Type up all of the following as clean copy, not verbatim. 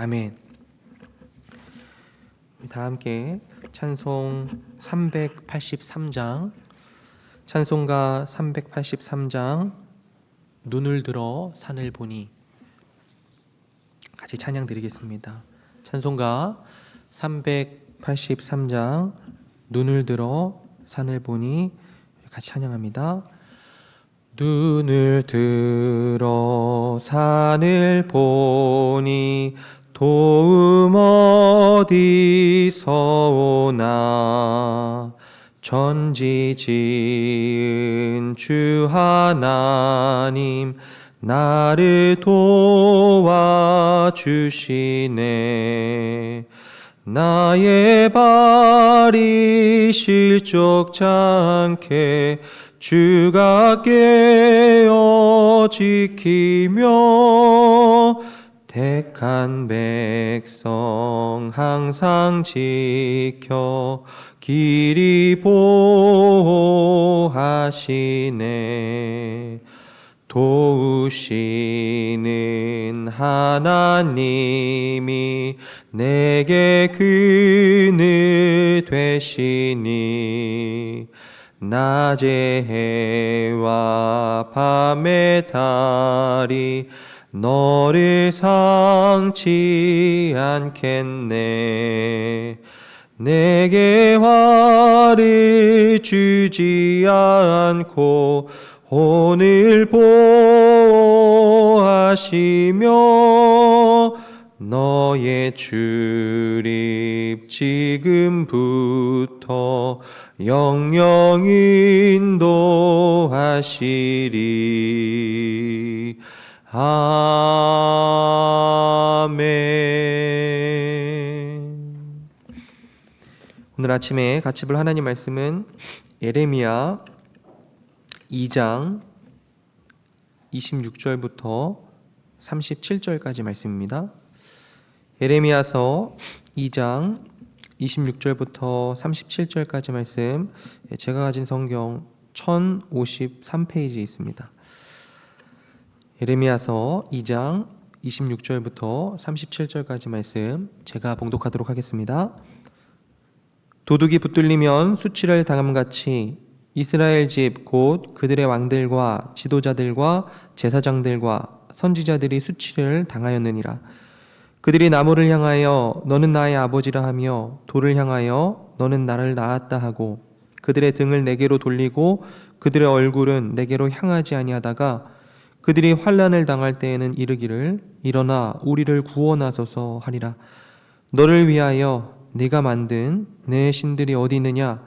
아멘. 다 함께 찬송 383장, 찬송가 383장 눈을 들어 산을 보니 같이 찬양 드리겠습니다. 찬송가 383장 눈을 들어 산을 보니 같이 찬양합니다. 눈을 들어 산을 보니 도움 어디서 오나. 전지 지은 주 하나님 나를 도와주시네. 나의 발이 실족치 않게 주가 깨어 지키며 택한 백성 항상 지켜 길이 보호하시네. 도우시는 하나님이 내게 그늘 되시니. 낮의 해와 밤의 달이 너를 상치 않겠네. 내게 화를 주지 않고 오늘 보호하시며 너의 출입 지금부터 영영 인도하시리. 아멘. 오늘 아침에 같이 볼 하나님 말씀은 예레미야 2장 26절부터 37절까지 말씀입니다. 예레미야서 2장 26절부터 37절까지 말씀, 제가 가진 성경 1053페이지에 있습니다. 예레미야서 2장 26절부터 37절까지 말씀 제가 봉독하도록 하겠습니다. 도둑이 붙들리면 수치를 당함같이 이스라엘 집 곧 그들의 왕들과 지도자들과 제사장들과 선지자들이 수치를 당하였느니라. 그들이 나무를 향하여 너는 나의 아버지라 하며 돌을 향하여 너는 나를 낳았다 하고 그들의 등을 내게로 돌리고 그들의 얼굴은 내게로 향하지 아니하다가 그들이 환난을 당할 때에는 이르기를 일어나 우리를 구원하소서 하리라. 너를 위하여 네가 만든 내 신들이 어디 있느냐?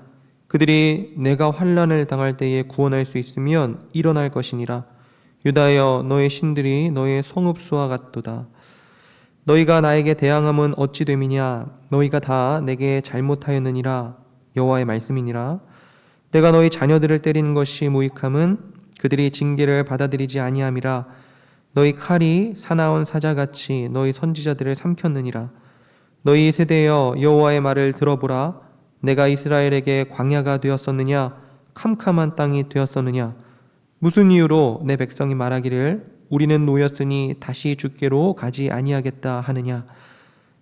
그들이 내가 환난을 당할 때에 구원할 수 있으면 일어날 것이니라. 유다여 너의 신들이 너의 성읍수와 같도다. 너희가 나에게 대항함은 어찌 됨이냐? 너희가 다 내게 잘못하였느니라. 여호와의 말씀이니라. 내가 너희 자녀들을 때리는 것이 무익함은 그들이 징계를 받아들이지 아니함이라. 너희 칼이 사나운 사자같이 너희 선지자들을 삼켰느니라. 너희 세대여 여호와의 말을 들어보라. 내가 이스라엘에게 광야가 되었었느냐? 캄캄한 땅이 되었었느냐? 무슨 이유로 내 백성이 말하기를 우리는 노였으니 다시 주께로 가지 아니하겠다 하느냐?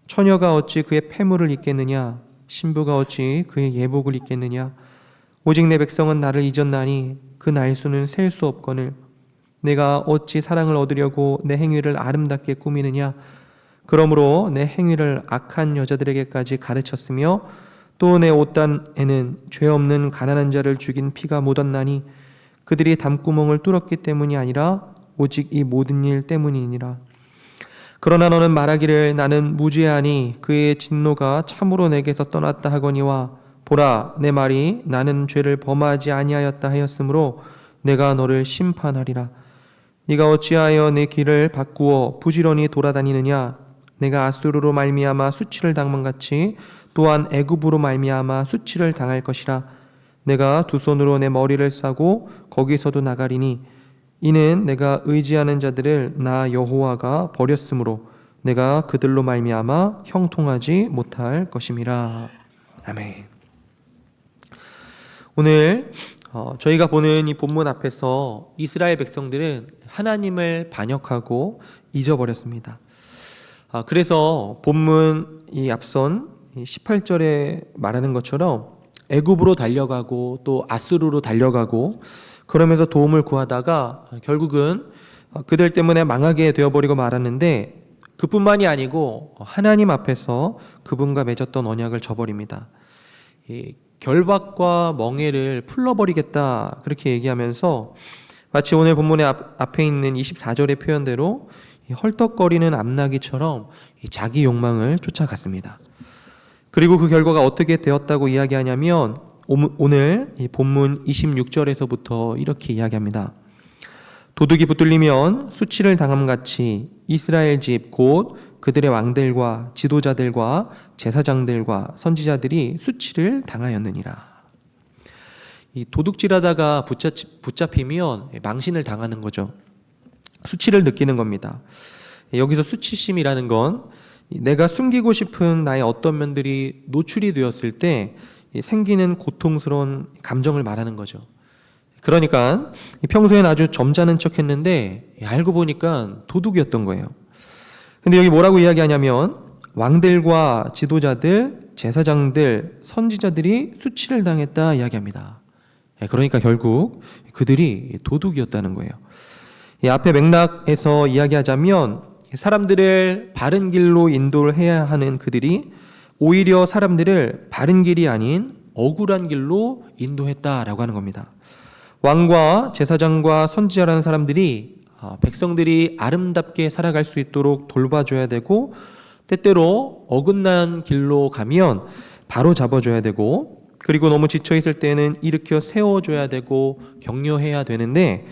처녀가 어찌 그의 패물을 입겠느냐? 신부가 어찌 그의 예복을 입겠느냐? 오직 내 백성은 나를 잊었나니 그 날수는 셀 수 없거늘. 내가 어찌 사랑을 얻으려고 내 행위를 아름답게 꾸미느냐? 그러므로 내 행위를 악한 여자들에게까지 가르쳤으며 또 내 옷단에는 죄 없는 가난한 자를 죽인 피가 묻었나니 그들이 담구멍을 뚫었기 때문이 아니라 오직 이 모든 일 때문이니라. 그러나 너는 말하기를 나는 무죄하니 그의 진노가 참으로 내게서 떠났다 하거니와 보라 내 말이 나는 죄를 범하지 아니하였다 하였으므로 내가 너를 심판하리라. 네가 어찌하여 내 길을 바꾸어 부지런히 돌아다니느냐? 내가 아수르로 말미암아 수치를 당함같이 또한 애굽으로 말미암아 수치를 당할 것이라. 내가 두 손으로 내 머리를 싸고 거기서도 나가리니 이는 내가 의지하는 자들을 나 여호와가 버렸으므로 내가 그들로 말미암아 형통하지 못할 것임이라. 아멘. 오늘 저희가 보는 이 본문 앞에서 이스라엘 백성들은 하나님을 반역하고 잊어버렸습니다. 그래서 본문 이 앞선 18절에 말하는 것처럼 애굽으로 달려가고 또 아수르로 달려가고 그러면서 도움을 구하다가 결국은 그들 때문에 망하게 되어버리고 말았는데, 그뿐만이 아니고 하나님 앞에서 그분과 맺었던 언약을 저버립니다. 이 결박과 멍에를 풀러버리겠다 그렇게 얘기하면서 마치 오늘 본문의 앞에 있는 24절의 표현대로 헐떡거리는 암나기처럼 자기 욕망을 쫓아갔습니다. 그리고 그 결과가 어떻게 되었다고 이야기하냐면 오늘 본문 26절에서부터 이렇게 이야기합니다. 도둑이 붙들리면 수치를 당함같이 이스라엘 집 곧 그들의 왕들과 지도자들과 제사장들과 선지자들이 수치를 당하였느니라. 이 도둑질하다가 붙잡히면 망신을 당하는 거죠. 수치를 느끼는 겁니다. 여기서 수치심이라는 건 내가 숨기고 싶은 나의 어떤 면들이 노출이 되었을 때 생기는 고통스러운 감정을 말하는 거죠. 그러니까 평소엔 아주 점잖은 척 했는데 알고 보니까 도둑이었던 거예요. 근데 여기 뭐라고 이야기하냐면 왕들과 지도자들, 제사장들, 선지자들이 수치를 당했다 이야기합니다. 그러니까 결국 그들이 도둑이었다는 거예요. 이 앞에 맥락에서 이야기하자면 사람들을 바른 길로 인도를 해야 하는 그들이 오히려 사람들을 바른 길이 아닌 억울한 길로 인도했다라고 하는 겁니다. 왕과 제사장과 선지자라는 사람들이 백성들이 아름답게 살아갈 수 있도록 돌봐줘야 되고, 때때로 어긋난 길로 가면 바로 잡아줘야 되고, 그리고 너무 지쳐있을 때는 일으켜 세워줘야 되고 격려해야 되는데,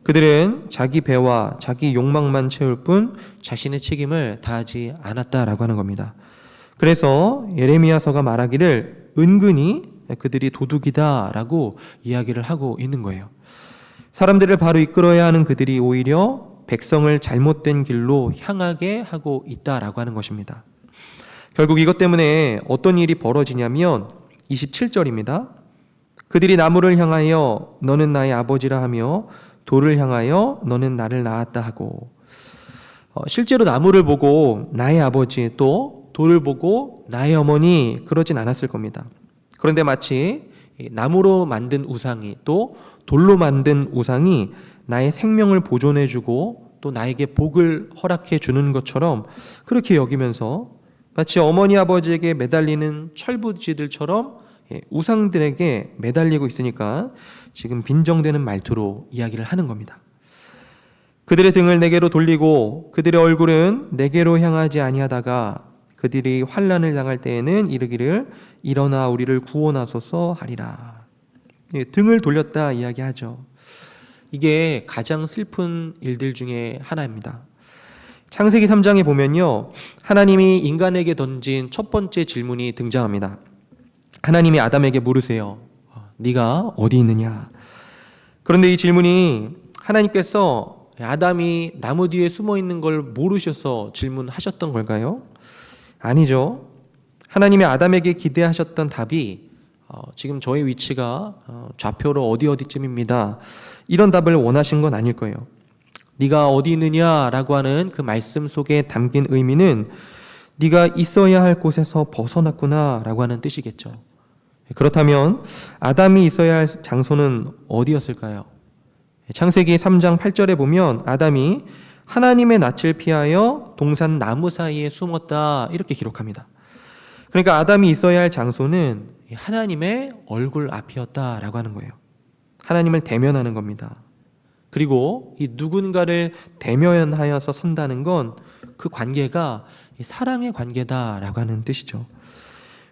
그들은 자기 배와 자기 욕망만 채울 뿐 자신의 책임을 다하지 않았다라고 하는 겁니다. 그래서 예레미야서가 말하기를 은근히 그들이 도둑이다라고 이야기를 하고 있는 거예요. 사람들을 바로 이끌어야 하는 그들이 오히려 백성을 잘못된 길로 향하게 하고 있다라고 하는 것입니다. 결국 이것 때문에 어떤 일이 벌어지냐면 27절입니다. 그들이 나무를 향하여 너는 나의 아버지라 하며 돌을 향하여 너는 나를 낳았다 하고, 실제로 나무를 보고 나의 아버지, 또 돌을 보고 나의 어머니 그러진 않았을 겁니다. 그런데 마치 나무로 만든 우상이 또 돌로 만든 우상이 나의 생명을 보존해주고 또 나에게 복을 허락해 주는 것처럼 그렇게 여기면서 마치 어머니 아버지에게 매달리는 철부지들처럼 우상들에게 매달리고 있으니까 지금 빈정대는 말투로 이야기를 하는 겁니다. 그들의 등을 내게로 돌리고 그들의 얼굴은 내게로 향하지 아니하다가 그들이 환난을 당할 때에는 이르기를 일어나 우리를 구원하소서 하리라. 등을 돌렸다 이야기하죠. 이게 가장 슬픈 일들 중에 하나입니다. 창세기 3장에 보면요, 하나님이 인간에게 던진 첫 번째 질문이 등장합니다. 하나님이 아담에게 물으세요. 네가 어디 있느냐? 그런데 이 질문이 하나님께서 아담이 나무 뒤에 숨어 있는 걸 모르셔서 질문하셨던 걸까요? 아니죠. 하나님이 아담에게 기대하셨던 답이 지금 저의 위치가 좌표로 어디쯤입니다, 이런 답을 원하신 건 아닐 거예요. 네가 어디 있느냐라고 하는 그 말씀 속에 담긴 의미는 네가 있어야 할 곳에서 벗어났구나라고 하는 뜻이겠죠. 그렇다면 아담이 있어야 할 장소는 어디였을까요? 창세기 3장 8절에 보면 아담이 하나님의 낯을 피하여 동산 나무 사이에 숨었다 이렇게 기록합니다. 그러니까 아담이 있어야 할 장소는 하나님의 얼굴 앞이었다라고 하는 거예요. 하나님을 대면하는 겁니다. 그리고 이 누군가를 대면하여서 선다는 건 그 관계가 사랑의 관계다라고 하는 뜻이죠.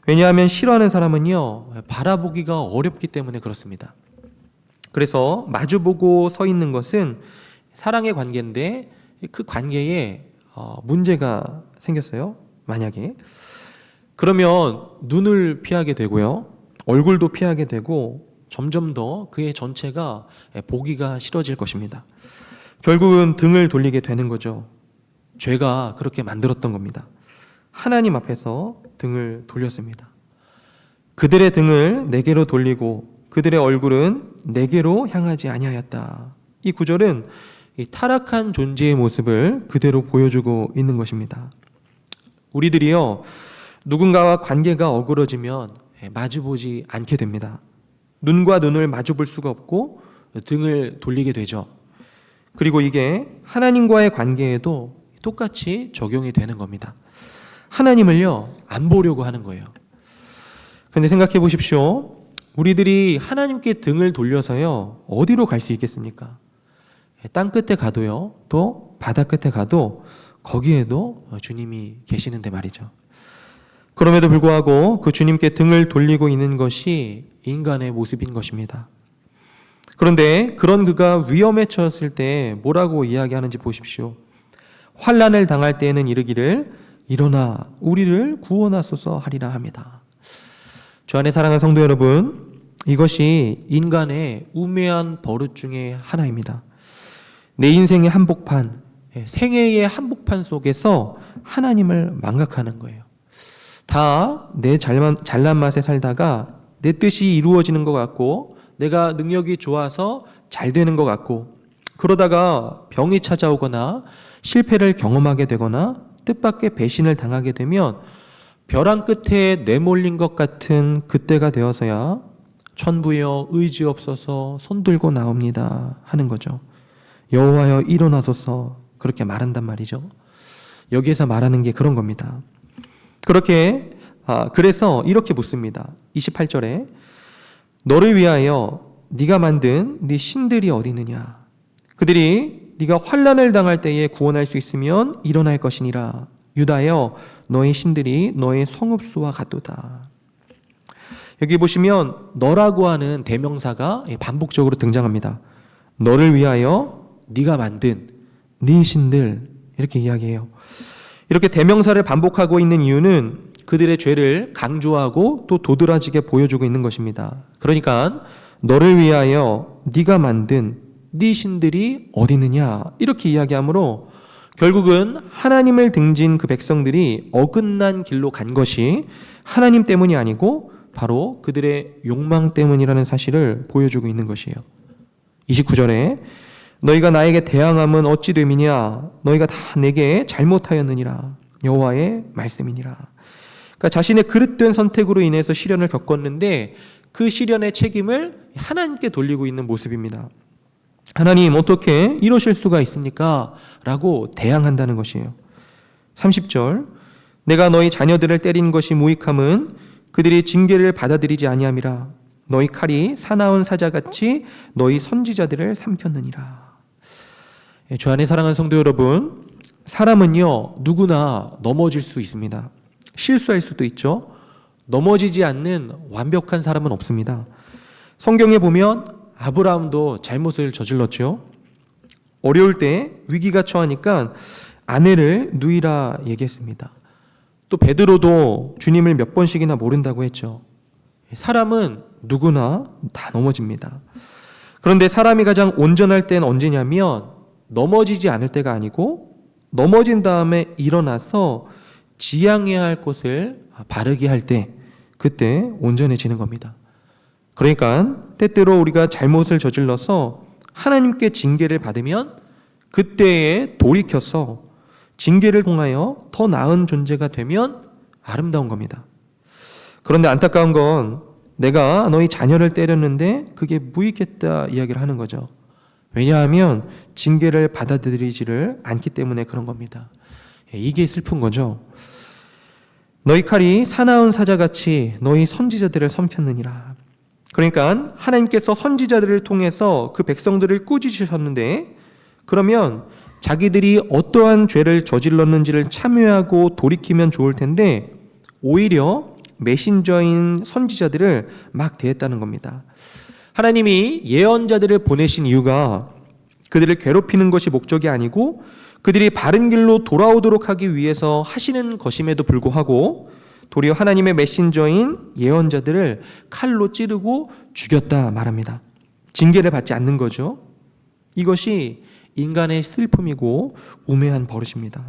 왜냐하면 싫어하는 사람은요, 바라보기가 어렵기 때문에 그렇습니다. 그래서 마주보고 서 있는 것은 사랑의 관계인데 그 관계에 문제가 생겼어요. 만약에 그러면 눈을 피하게 되고요, 얼굴도 피하게 되고 점점 더 그의 전체가 보기가 싫어질 것입니다. 결국은 등을 돌리게 되는 거죠. 죄가 그렇게 만들었던 겁니다. 하나님 앞에서 등을 돌렸습니다. 그들의 등을 내게로 돌리고 그들의 얼굴은 내게로 향하지 아니하였다. 이 구절은 이 타락한 존재의 모습을 그대로 보여주고 있는 것입니다. 우리들이요, 누군가와 관계가 어그러지면 마주보지 않게 됩니다. 눈과 눈을 마주볼 수가 없고 등을 돌리게 되죠. 그리고 이게 하나님과의 관계에도 똑같이 적용이 되는 겁니다. 하나님을요, 안 보려고 하는 거예요. 근데 생각해 보십시오. 우리들이 하나님께 등을 돌려서요, 어디로 갈 수 있겠습니까? 땅 끝에 가도요, 또 바다 끝에 가도 거기에도 주님이 계시는데 말이죠. 그럼에도 불구하고 그 주님께 등을 돌리고 있는 것이 인간의 모습인 것입니다. 그런데 그런 그가 위험에 처했을 때 뭐라고 이야기하는지 보십시오. 환난을 당할 때에는 이르기를 일어나 우리를 구원하소서 하리라 합니다. 주 안에 사랑하는 성도 여러분, 이것이 인간의 우매한 버릇 중에 하나입니다. 내 인생의 한복판, 생애의 한복판 속에서 하나님을 망각하는 거예요. 다 내 잘난 맛에 살다가 내 뜻이 이루어지는 것 같고 내가 능력이 좋아서 잘 되는 것 같고 그러다가 병이 찾아오거나 실패를 경험하게 되거나 뜻밖의 배신을 당하게 되면 벼랑 끝에 내몰린 것 같은 그때가 되어서야 천부여 의지없어서 손들고 나옵니다 하는 거죠. 여호와여 일어나소서 그렇게 말한단 말이죠. 여기에서 말하는 게 그런 겁니다. 그래서 이렇게 묻습니다. 28절에 너를 위하여 네가 만든 네 신들이 어디 있느냐? 그들이 네가 환난을 당할 때에 구원할 수 있으면 일어날 것이니라. 유다여 너의 신들이 너의 성읍수와 같도다. 여기 보시면 너라고 하는 대명사가 반복적으로 등장합니다. 너를 위하여 네가 만든 네 신들 이렇게 이야기해요. 이렇게 대명사를 반복하고 있는 이유는 그들의 죄를 강조하고 또 도드라지게 보여주고 있는 것입니다. 그러니까 너를 위하여 네가 만든 네 신들이 어디 있느냐 이렇게 이야기하므로 결국은 하나님을 등진 그 백성들이 어긋난 길로 간 것이 하나님 때문이 아니고 바로 그들의 욕망 때문이라는 사실을 보여주고 있는 것이에요. 29절에 너희가 나에게 대항함은 어찌 됨이냐 너희가 다 내게 잘못하였느니라 여호와의 말씀이니라. 그러니까 자신의 그릇된 선택으로 인해서 시련을 겪었는데 그 시련의 책임을 하나님께 돌리고 있는 모습입니다. 하나님 어떻게 이러실 수가 있습니까? 라고 대항한다는 것이에요. 30절 내가 너희 자녀들을 때린 것이 무익함은 그들이 징계를 받아들이지 아니함이라 너희 칼이 사나운 사자같이 너희 선지자들을 삼켰느니라. 주 안에 사랑하는 성도 여러분, 사람은요 누구나 넘어질 수 있습니다. 실수할 수도 있죠. 넘어지지 않는 완벽한 사람은 없습니다. 성경에 보면 아브라함도 잘못을 저질렀죠. 어려울 때 위기가 처하니까 아내를 누이라 얘기했습니다. 또 베드로도 주님을 몇 번씩이나 모른다고 했죠. 사람은 누구나 다 넘어집니다. 그런데 사람이 가장 온전할 때는 언제냐면 넘어지지 않을 때가 아니고 넘어진 다음에 일어나서 지향해야 할 곳을 바르게 할 때 그때 온전해지는 겁니다. 그러니까 때때로 우리가 잘못을 저질러서 하나님께 징계를 받으면 그때에 돌이켜서 징계를 통하여 더 나은 존재가 되면 아름다운 겁니다. 그런데 안타까운 건 내가 너희 자녀를 때렸는데 그게 무익했다 이야기를 하는 거죠. 왜냐하면 징계를 받아들이지를 않기 때문에 그런 겁니다. 이게 슬픈 거죠. 너희 칼이 사나운 사자같이 너희 선지자들을 섬겼느니라. 그러니까 하나님께서 선지자들을 통해서 그 백성들을 꾸짖으셨는데 그러면 자기들이 어떠한 죄를 저질렀는지를 참여하고 돌이키면 좋을 텐데 오히려 메신저인 선지자들을 막 대했다는 겁니다. 하나님이 예언자들을 보내신 이유가 그들을 괴롭히는 것이 목적이 아니고 그들이 바른 길로 돌아오도록 하기 위해서 하시는 것임에도 불구하고 도리어 하나님의 메신저인 예언자들을 칼로 찌르고 죽였다 말합니다. 징계를 받지 않는 거죠. 이것이 인간의 슬픔이고 우매한 버릇입니다.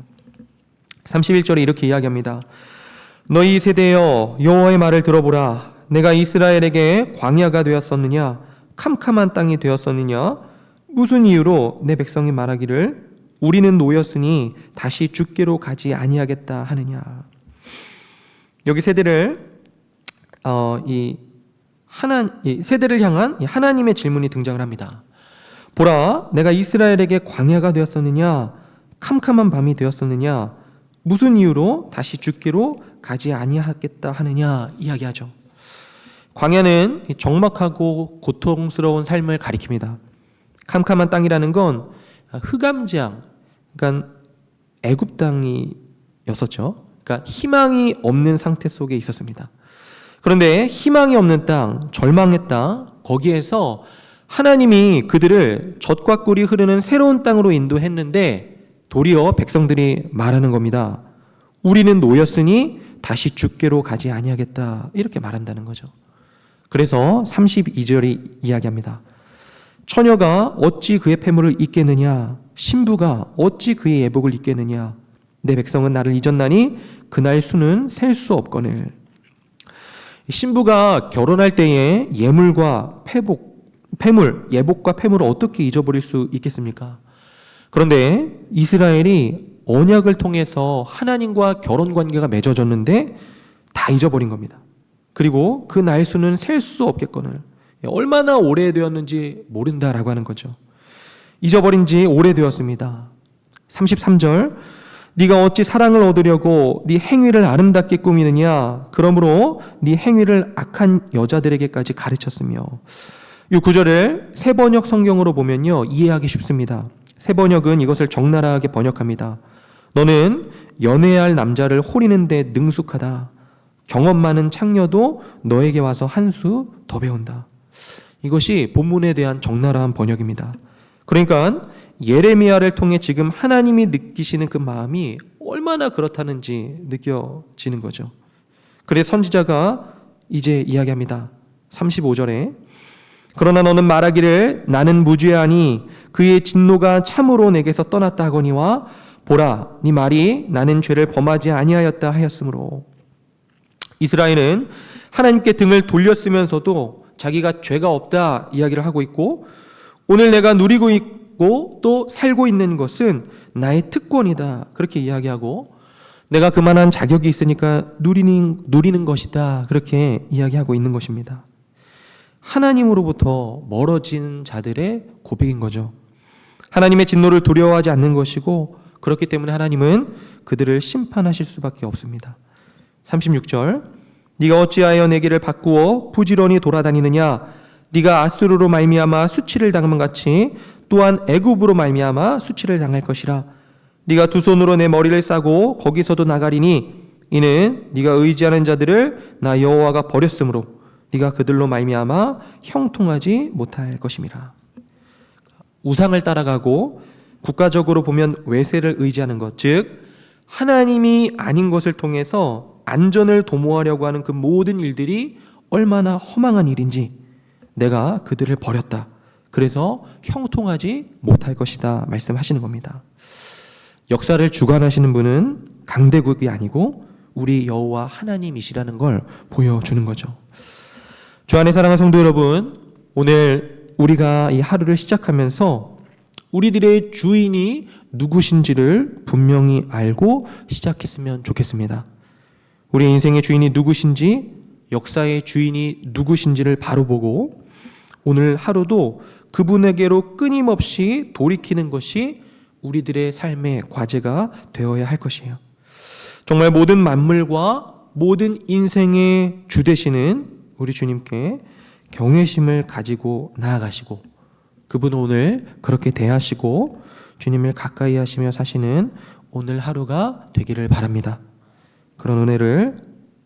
31절에 이렇게 이야기합니다. 너희 세대여 여호와의 말을 들어보라. 내가 이스라엘에게 광야가 되었었느냐 캄캄한 땅이 되었었느냐 무슨 이유로 내 백성이 말하기를 우리는 노였으니 다시 죽게로 가지 아니하겠다 하느냐. 여기 세대를 세대를 향한 이 하나님의 질문이 등장을 합니다. 보라, 내가 이스라엘에게 광야가 되었었느냐, 캄캄한 밤이 되었었느냐, 무슨 이유로 다시 죽기로 가지 아니하겠다 하느냐 이야기하죠. 광야는 적막하고 고통스러운 삶을 가리킵니다. 캄캄한 땅이라는 건 흑암지향, 그러니까 애굽 땅이었었죠. 그러니까 희망이 없는 상태 속에 있었습니다. 그런데 희망이 없는 땅, 절망의 땅, 거기에서 하나님이 그들을 젖과 꿀이 흐르는 새로운 땅으로 인도했는데 도리어 백성들이 말하는 겁니다. 우리는 노였으니 다시 죽게로 가지 아니하겠다, 이렇게 말한다는 거죠. 그래서 32절이 이야기합니다. 처녀가 어찌 그의 패물을 잊겠느냐, 신부가 어찌 그의 예복을 잊겠느냐, 내 백성은 나를 잊었나니 그날 수는 셀 수 없거늘. 신부가 결혼할 때에 예물과 패물, 예복과 패물을 어떻게 잊어버릴 수 있겠습니까? 그런데 이스라엘이 언약을 통해서 하나님과 결혼 관계가 맺어졌는데 다 잊어버린 겁니다. 그리고 그 날수는 셀 수 없겠거늘. 얼마나 오래되었는지 모른다라고 하는 거죠. 잊어버린 지 오래되었습니다. 33절, 네가 어찌 사랑을 얻으려고 네 행위를 아름답게 꾸미느냐, 그러므로 네 행위를 악한 여자들에게까지 가르쳤으며. 이 구절을 새번역 성경으로 보면요, 이해하기 쉽습니다. 새번역은 이것을 적나라하게 번역합니다. 너는 연애할 남자를 호리는데 능숙하다. 경험 많은 창녀도 너에게 와서 한 수 더 배운다. 이것이 본문에 대한 적나라한 번역입니다. 그러니까 예레미야를 통해 지금 하나님이 느끼시는 그 마음이 얼마나 그렇다는지 느껴지는 거죠. 그래서 선지자가 이제 이야기합니다. 35절에 그러나 너는 말하기를 나는 무죄하니 그의 진노가 참으로 내게서 떠났다 하거니와 보라, 네 말이 나는 죄를 범하지 아니하였다 하였으므로. 이스라엘은 하나님께 등을 돌렸으면서도 자기가 죄가 없다 이야기를 하고 있고, 오늘 내가 누리고 있고 또 살고 있는 것은 나의 특권이다 그렇게 이야기하고, 내가 그만한 자격이 있으니까 누리는 것이다 그렇게 이야기하고 있는 것입니다. 하나님으로부터 멀어진 자들의 고백인 거죠. 하나님의 진노를 두려워하지 않는 것이고, 그렇기 때문에 하나님은 그들을 심판하실 수밖에 없습니다. 36절, 네가 어찌하여 내 길을 바꾸어 부지런히 돌아다니느냐, 네가 아수르로 말미암아 수치를 당함 같이 또한 애굽으로 말미암아 수치를 당할 것이라. 네가 두 손으로 내 머리를 싸고 거기서도 나가리니 이는 네가 의지하는 자들을 나 여호와가 버렸으므로 네가 그들로 말미암아 형통하지 못할 것임이라. 우상을 따라가고 국가적으로 보면 외세를 의지하는 것, 즉 하나님이 아닌 것을 통해서 안전을 도모하려고 하는 그 모든 일들이 얼마나 허망한 일인지 내가 그들을 버렸다. 그래서 형통하지 못할 것이다 말씀하시는 겁니다. 역사를 주관하시는 분은 강대국이 아니고 우리 여호와 하나님이시라는 걸 보여주는 거죠. 주 안에 사랑하는 성도 여러분, 오늘 우리가 이 하루를 시작하면서 우리들의 주인이 누구신지를 분명히 알고 시작했으면 좋겠습니다. 우리 인생의 주인이 누구신지, 역사의 주인이 누구신지를 바로 보고 오늘 하루도 그분에게로 끊임없이 돌이키는 것이 우리들의 삶의 과제가 되어야 할 것이에요. 정말 모든 만물과 모든 인생의 주 되시는 우리 주님께 경외심을 가지고 나아가시고, 그분은 오늘 그렇게 대하시고 주님을 가까이 하시며 사시는 오늘 하루가 되기를 바랍니다. 그런 은혜를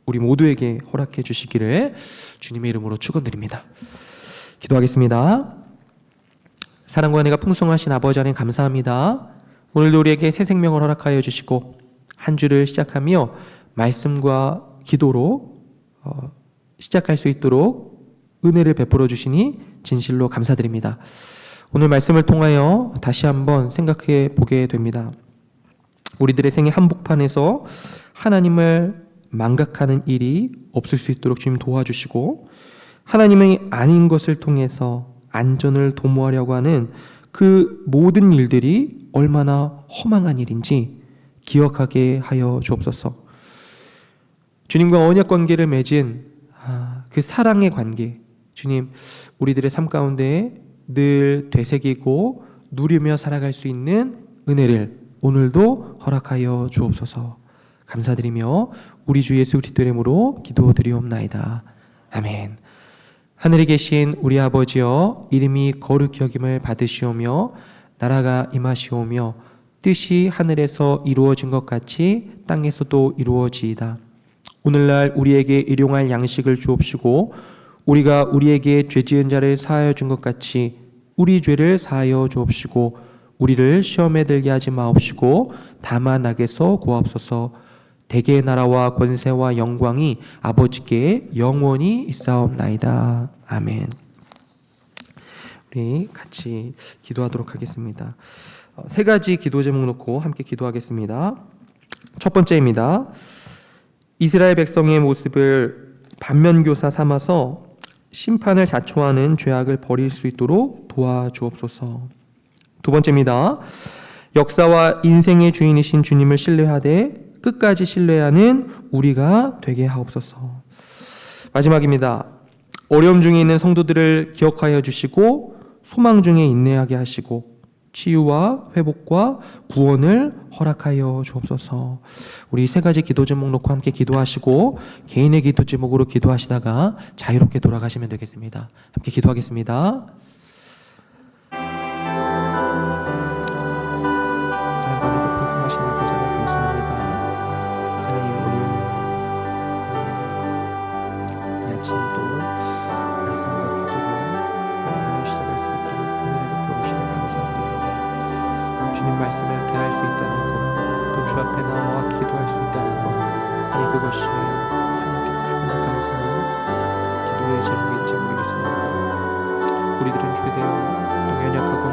우리 모두에게 허락해 주시기를 주님의 이름으로 축원드립니다. 기도하겠습니다. 사랑과 은혜가 풍성하신 아버지 하나님 감사합니다. 오늘도 우리에게 새 생명을 허락하여 주시고 한 주를 시작하며 말씀과 기도로 시작할 수 있도록 은혜를 베풀어 주시니 진실로 감사드립니다. 오늘 말씀을 통하여 다시 한번 생각해 보게 됩니다. 우리들의 생애 한복판에서 하나님을 망각하는 일이 없을 수 있도록 주님 도와주시고, 하나님의 아닌 것을 통해서 안전을 도모하려고 하는 그 모든 일들이 얼마나 허망한 일인지 기억하게 하여 주옵소서. 주님과 언약 관계를 맺은 그 사랑의 관계, 주님, 우리들의 삶 가운데 늘 되새기고 누리며 살아갈 수 있는 은혜를 오늘도 허락하여 주옵소서. 감사드리며 우리 주 예수 그리스도의 이름으로 기도드리옵나이다. 아멘. 하늘에 계신 우리 아버지여, 이름이 거룩히 여김을 받으시오며 나라가 임하시오며 뜻이 하늘에서 이루어진 것 같이 땅에서도 이루어지이다. 오늘날 우리에게 일용할 양식을 주옵시고 우리가 우리에게 죄지은 자를 사하여 준 것 같이 우리 죄를 사하여 주옵시고 우리를 시험에 들게 하지 마옵시고 다만 악에서 구하옵소서. 대개의 나라와 권세와 영광이 아버지께 영원히 있사옵나이다. 아멘. 우리 같이 기도하도록 하겠습니다. 세 가지 기도 제목 놓고 함께 기도하겠습니다. 첫 번째입니다. 이스라엘 백성의 모습을 반면교사 삼아서 심판을 자초하는 죄악을 버릴 수 있도록 도와주옵소서. 두 번째입니다. 역사와 인생의 주인이신 주님을 신뢰하되 끝까지 신뢰하는 우리가 되게 하옵소서. 마지막입니다. 어려움 중에 있는 성도들을 기억하여 주시고 소망 중에 인내하게 하시고 치유와 회복과 구원을 허락하여 주옵소서. 우리 세 가지 기도 제목 놓고 함께 기도하시고 개인의 기도 제목으로 기도하시다가 자유롭게 돌아가시면 되겠습니다. 함께 기도하겠습니다. 사랑과 은혜가 풍성하신 아버지 하나님 감사합니다. 하나님, 오늘 이 아침도 말씀과 기도로 하루 시작할 수 있도록 은혜를 베풀으시니 감사합니다. 주님 말씀을 대할 수 있다는 것, 또 주 앞에 나와 기도할 수 있다는 것, 아니 그것이 하나님께 얼마나 감사한 기도의 제목인지 모르겠습니다. 우리들은 죄되어 또 연약하고